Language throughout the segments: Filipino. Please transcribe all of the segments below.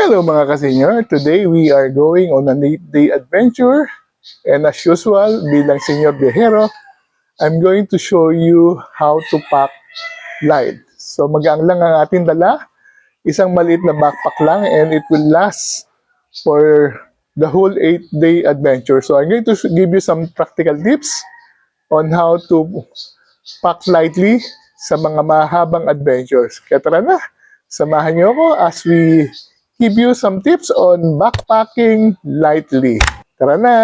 Hello mga kasenyor, today we are going on an 8-day adventure and as usual, bilang senior biyahero, I'm going to show you how to pack light. So magaang lang ang ating dala, isang maliit na backpack lang and it will last for the whole 8-day adventure. So I'm going to give you some practical tips on how to pack lightly sa mga mahabang adventures. Kaya tara na, samahan niyo ako as we give you some tips on backpacking lightly. Tara na!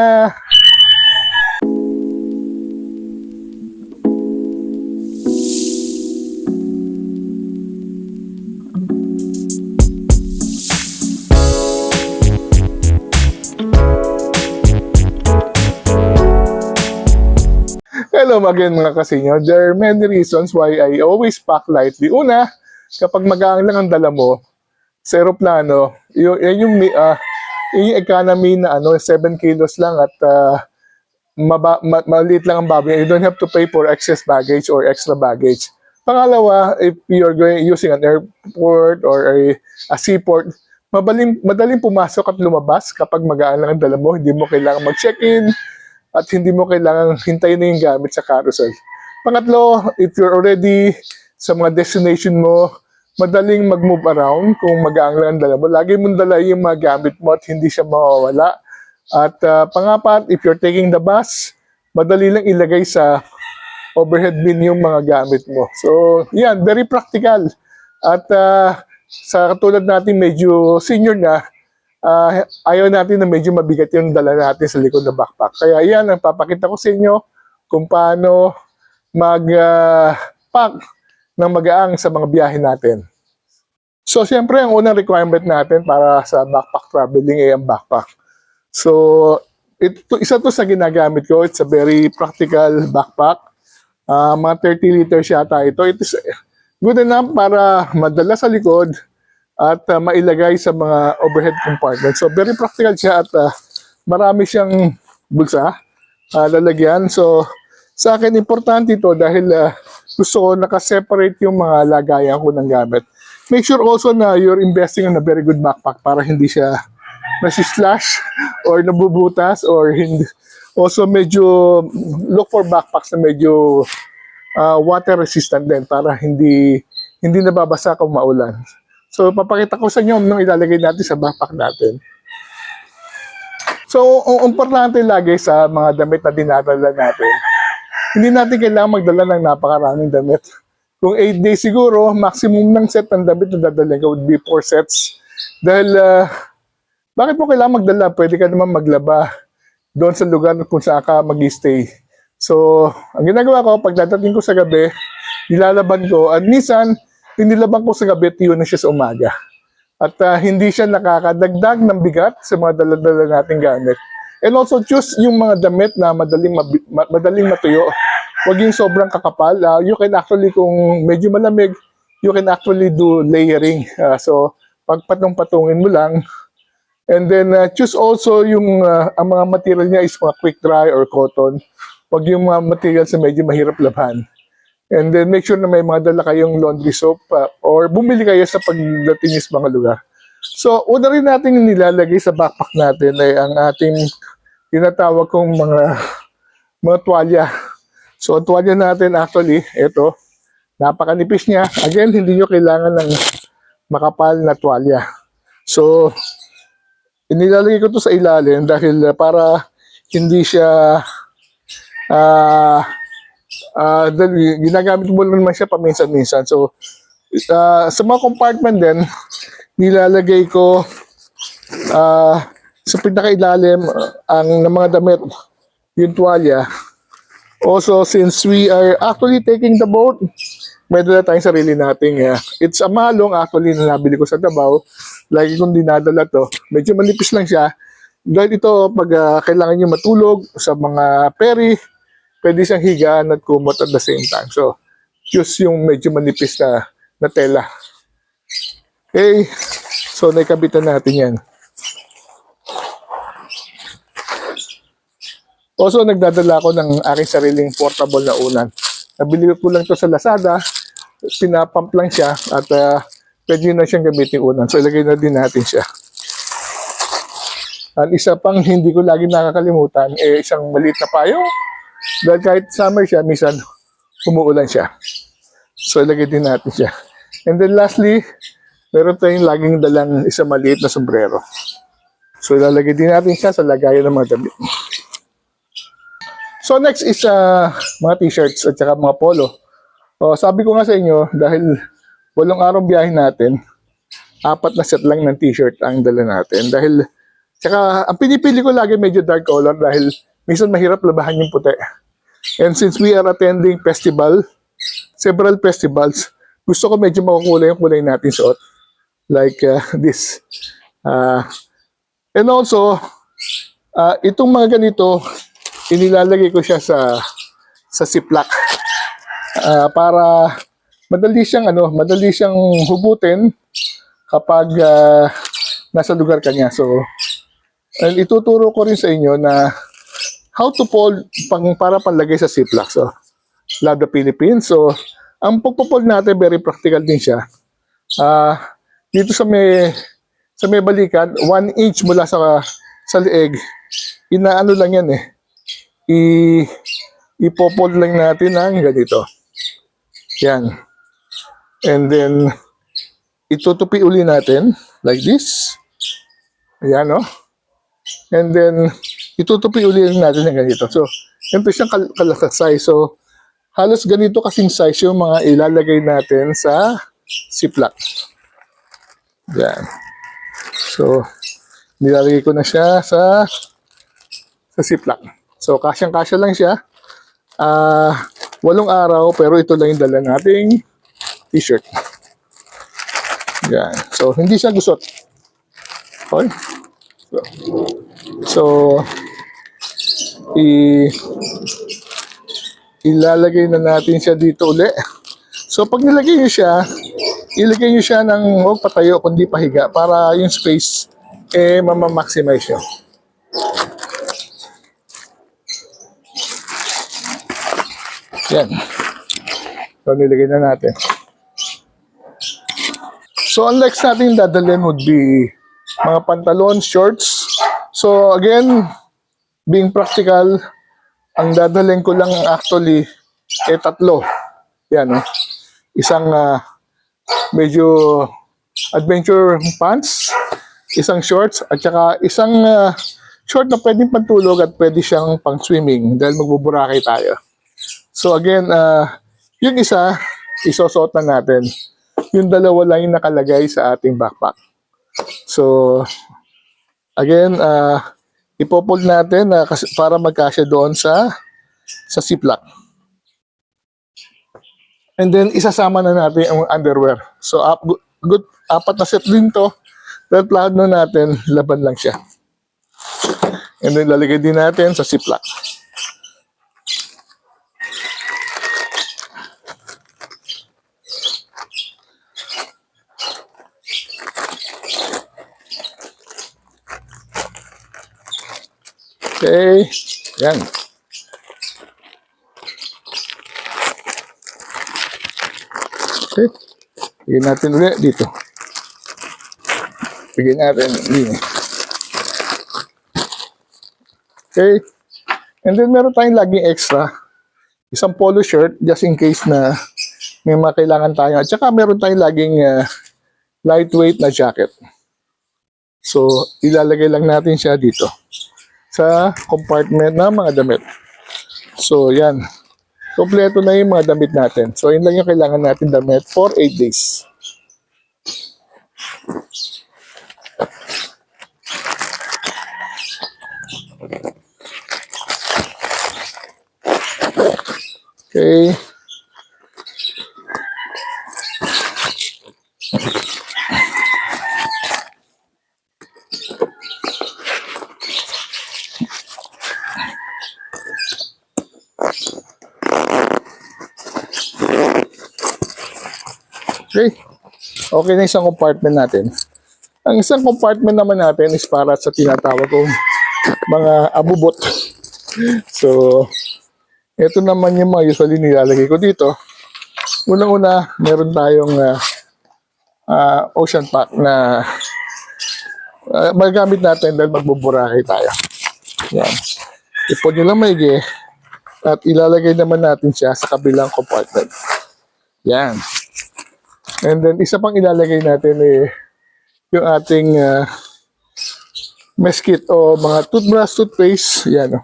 Hello again mga kasenyor. There are many reasons why I always pack lightly. Una, kapag magaang lang ang dala mo, sa aeroplano, yung economy na 7 kilos lang at maliit lang ang baggage. You don't have to pay for excess baggage or extra baggage. Pangalawa, if you're using an airport or a seaport, madaling pumasok at lumabas kapag magaan lang ang dala mo. Hindi mo kailangan mag-check-in at hindi mo kailangan hintayin na yung gamit sa carousel. Pangatlo, if you're already sa mga destination mo, madaling mag-move around kung magaang lang ang dala mo. Lagi mong dala yung mga gamit mo at hindi siya mawawala. At pangapat, if you're taking the bus, madali lang ilagay sa overhead bin yung mga gamit mo. So, yan, very practical. At sa katulad natin, medyo senior na, ayaw natin na medyo mabigat yung dala natin sa likod ng backpack. Kaya yan, ang papakita ko sa inyo kung paano mag-pack ng magaang sa mga biyahe natin. So, siyempre, ang unang requirement natin para sa backpack traveling ay ang backpack. So, isa to sa ginagamit ko. It's a very practical backpack. Mga 30 liters yata ito. It is good enough para madala sa likod at mailagay sa mga overhead compartments. So, very practical siya at marami siyang bulsa, lalagyan. So, sa akin, importante ito dahil gusto ko nakaseparate yung mga lagayan ko ng gamit. Make sure also na you're investing in a very good backpack para hindi siya nasi-slash or nabubutas or hindi. Also, medyo look for backpacks na medyo water resistant din para hindi nababasa kung maulan. So, papakita ko sa inyo nung ilalagay natin sa backpack natin. So, importante lagi sa mga damit na dinadala natin, hindi natin kailangan magdala ng napakaraming damit. Kung 8 days siguro, maximum ng set ng damit na dadalhin ka would be 4 sets. Dahil, bakit mo kailangan magdala? Pwede ka naman maglaba doon sa lugar kung saan ka mag-stay. So, ang ginagawa ko, pag dadating ko sa gabi, nilalaban ko. At minsan, pinilaban ko sa gabi, tiyo na siya sa umaga. At hindi siya nakakadagdag ng bigat sa mga dala-dala nating gamit. And also, choose yung mga damit na madaling matuyo. Huwag yung sobrang kakapal. You can actually, kung medyo malamig, you can actually do layering. So, pagpatong-patungin mo lang. And then, choose also yung ang mga material niya is mga quick dry or cotton. Huwag yung mga materials na medyo mahirap laban. And then, make sure na may mga dala kayong laundry soap or bumili kayo sa pagdating sa mga lugar. So, una rin natin nilalagay sa backpack natin ay ang ating tinatawag kong mga tuwalya. So, ang tuwalya natin actually, ito, napakanipis niya. Again, hindi nyo kailangan ng makapal na tuwalya. So, inilalagay ko to sa ilalim dahil para hindi siya ginagamit mo lang naman siya paminsan-minsan. So, sa mga compartment din, nilalagay ko sa pinakailalim ang mga damit, yung tuwalya. Also, since we are actually taking the boat, may dala tayong sarili nating. It's a malong actually na nabili ko sa Davao. Lagi kong dinadala to. Medyo manipis lang siya. Dahil ito, pag kailangan nyo matulog sa mga ferry, pwede siyang higaan at kumot at the same time. So, use yung medyo manipis na tela. Okay. So, naikabitan natin yan. Also, nagdadala ako ng aking sariling portable na unan. Nabili ko lang to sa Lazada. Pinapump lang siya at pwede na siyang gamitin unan. So, ilagay na din natin siya. At isa pang hindi ko lagi nakakalimutan, isang maliit na payong. Dahil kahit summer siya, minsan umuulan siya. So, ilagay din natin siya. And then lastly, meron tayong laging dalang isang maliit na sombrero. So, ilalagay din natin siya sa lagayan ng mga damit. So, next is mga t-shirts at saka mga polo. Sabi ko nga sa inyo, dahil 8 araw biyahe natin, 4 na set lang ng t-shirt ang dala natin. Dahil tsaka, ang pinipili ko lagi medyo dark color dahil minsan mahirap labahan yung puti. And since we are attending several festivals, gusto ko medyo makukulay yung kulay natin suot. Like this. And also, itong mga ganito, inilalagay ko siya sa ziplock. Para madali siyang hugutin kapag nasa lugar ka niya. So, and ituturo ko rin sa inyo na how to fold para panlagay sa ziplock. So, Love the Philippines. So, ang pagpo-fold natin, very practical din siya. Dito sa may balikan, 1 inch mula sa leeg, inaano lang yan ipo-fold lang natin ng ganito. Yan. And then, itutupi uli natin like this. Ayan, no? And then, itutupi uli natin ng ganito. So, ito siyang kalakasay. So, halos ganito kasing size yung mga ilalagay natin sa ziplock. Yan. So, nilalagay ko na siya sa ziplock. So, kasyang-kasya lang siya. 8 araw, pero ito lang yung dala nating t-shirt. Yan. So, hindi siya gusot. Okay? So, ilalagay na natin siya dito uli. So, pag nilagay nyo siya, ilagay nyo siya ng huwag patayo, kundi pahiga para yung space, mamamaximize nyo. Yan. So, nilagay na natin. So, ang next natin dadalhin would be mga pantalon, shorts. So, again, being practical, ang dadalhin ko lang actually 3. Yan, isang medyo adventure pants, isang shorts, at saka isang short na pwedeng pantulog at pwede siyang pang swimming dahil magbuburakay tayo. So again, yung isa, isosot na natin. Yung 2 lang yung nakalagay sa ating backpack. So, again, ipopold natin para magkasya doon sa ziplock. And then, isasama na natin ang underwear. So, good 4 na set din to. Dahil plano natin, laban lang siya. And then, lalagay din natin sa ziplock. Okay, yan. Okay, bigyan natin ulit dito. Bigyan natin dito. Okay, and then meron tayong laging extra. Isang polo shirt, just in case na may mga kailangan tayo. At saka meron tayong laging lightweight na jacket. So, ilalagay lang natin siya dito sa compartment ng mga damit. So, yan. Kompleto na yung mga damit natin. So, yun lang yung kailangan natin damit for 8 days. Okay. Okay. Okay na isang compartment natin. Ang isang compartment naman natin is para sa tinatawag kong mga abubot. So, ito naman yung mga usually nilalagay ko dito. Unang-una, meron tayong ocean pack na Magagamit natin dahil magbuburahe tayo. Yan. Ipon nyo lang maigi at ilalagay naman natin siya sa kabilang compartment. Yan. And then, isa pang ilalagay natin yung ating mesh kit o mga toothbrush, toothpaste. Yan.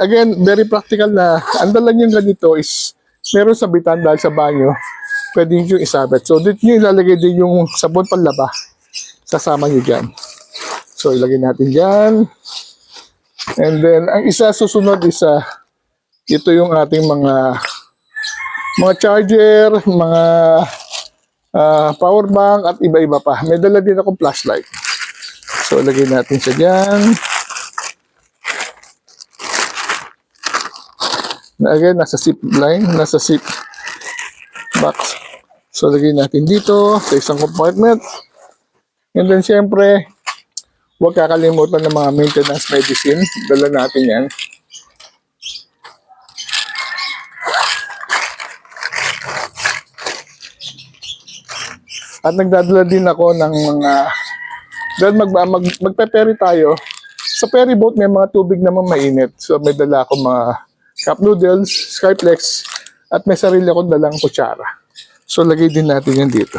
Again, very practical na. Ang dala nyo ganito is meron sabitan dahil sa banyo. Pwede nyo isabit. So, dito nyo ilalagay din yung sabon panlaba. Sasama nyo dyan. So, ilagay natin dyan. And then, ang isa susunod is ito yung ating mga charger, mga power bank at iba-iba pa. May dala din akong flashlight. So, ilagay natin siya dyan. Again, nasa zip line, nasa zip box. So, lagay natin dito sa isang compartment. And then, syempre, huwag kakalimutan ng mga maintenance medicine. Dala natin yan. At nagdadala din ako ng mga, dahil magpe-ferry tayo, sa ferry boat may mga tubig naman mainit. So, may dala ako mga cup noodles, Skyflex, at may sarili akong dalang kutsara. So, lagay din natin yan dito.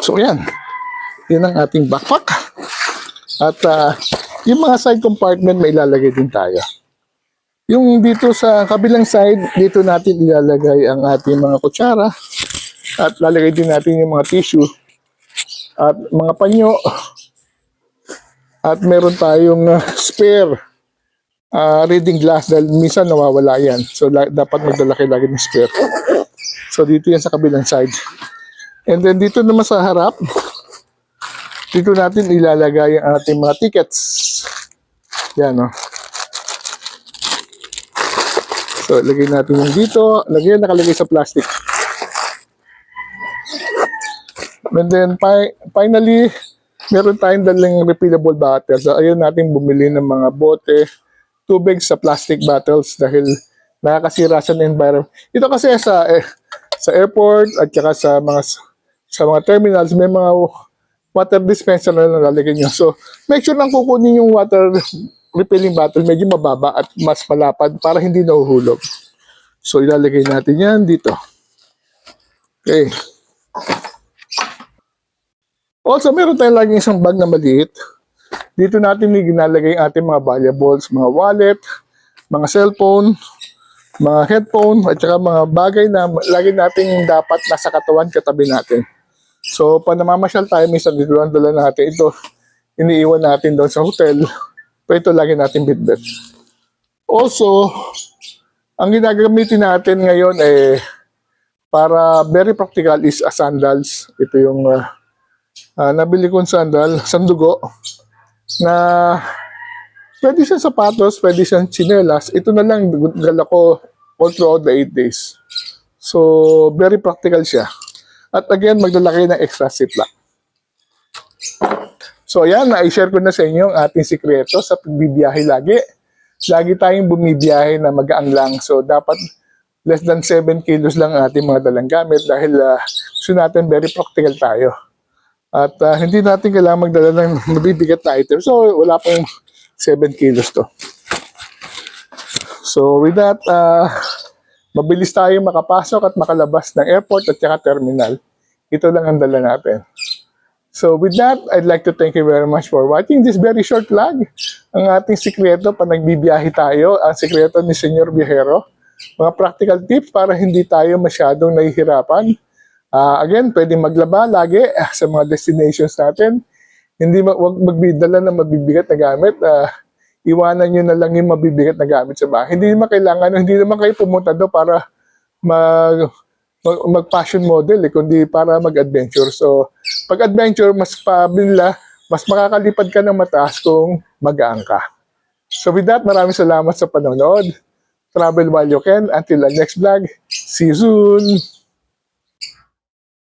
So, yan. Yan ang ating backpack. At yung mga side compartment, may ilalagay din tayo. Yung dito sa kabilang side, dito natin ilalagay ang ating mga kutsara. At lalagay din natin yung mga tissue. At mga panyo. At meron tayong spare reading glass dahil minsan nawawala yan. So, dapat magdala kayo lagi ng spare. So, dito yan sa kabilang side. And then dito naman sa harap, dito natin ilalagay ang ating mga tickets. Yan, no? So, lagay natin yung dito. Nakalagay sa plastic. And then, finally, meron tayong daling refillable bottles. So, ayun natin bumili ng mga bote, tubig sa plastic bottles dahil nakakasira sa environment. Ito kasi sa airport at saka sa mga terminals, may mga water dispenser na nalalagay nyo. So, make sure lang kukunin yung water refilling bottle, medyo mababa at mas malapad para hindi nahuhulog. So, ilalagay natin yan dito. Okay. Also, meron tayong laging isang bag na maliit. Dito natin ginalagay ang ating mga valuables, mga wallet, mga cellphone, mga headphone, at saka mga bagay na lagi natin dapat nasa katawan katabi natin. So, pag namamasyal tayo, minsan dito lang dala natin ito. Iniiwan natin doon sa hotel. Pero ito lagi natin bitbit. Also, ang ginagamitin natin ngayon para very practical is sandals. Ito yung nabili kong sandal, sandugo, na pwede siyang sapatos, pwede siyang tsinelas. Ito na lang dala ko all throughout the 8 days. So, very practical siya. At again, magdala kayo ng extra ziplock. So, ayan, na-share ko na sa inyo ang ating sikreto sa pagbibiyahe lagi. Lagi tayong bumibiyahe na magaang lang. So, dapat less than 7 kilos lang ang ating mga dalang gamit dahil gusto natin very practical tayo. At hindi natin kailangan magdala ng mabibigat na item. So, wala pong 7 kilos to. So, with that, mabilis tayo makapasok at makalabas ng airport at saka terminal. Ito lang ang dala natin. So with that, I'd like to thank you very much for watching this very short vlog. Ang ating sikreto pag nagbibiyahe tayo, ang sikreto ni Senyor Viajero. Mga practical tips para hindi tayo masyadong nahihirapan. Again, pwede maglaba lagi sa mga destinations natin. Hindi wag magdala ng mabibigat na gamit. Iwanan nyo na lang yung mabibigat na gamit sa bahay. Hindi naman kayo pumunta doon para mag-fashion model, kundi para mag-adventure. So, pag-adventure, mas pabila, mas makakalipad ka ng mataas kung mag-aang ka. So with that, maraming salamat sa panonood. Travel while you can. Until the next vlog. See you soon!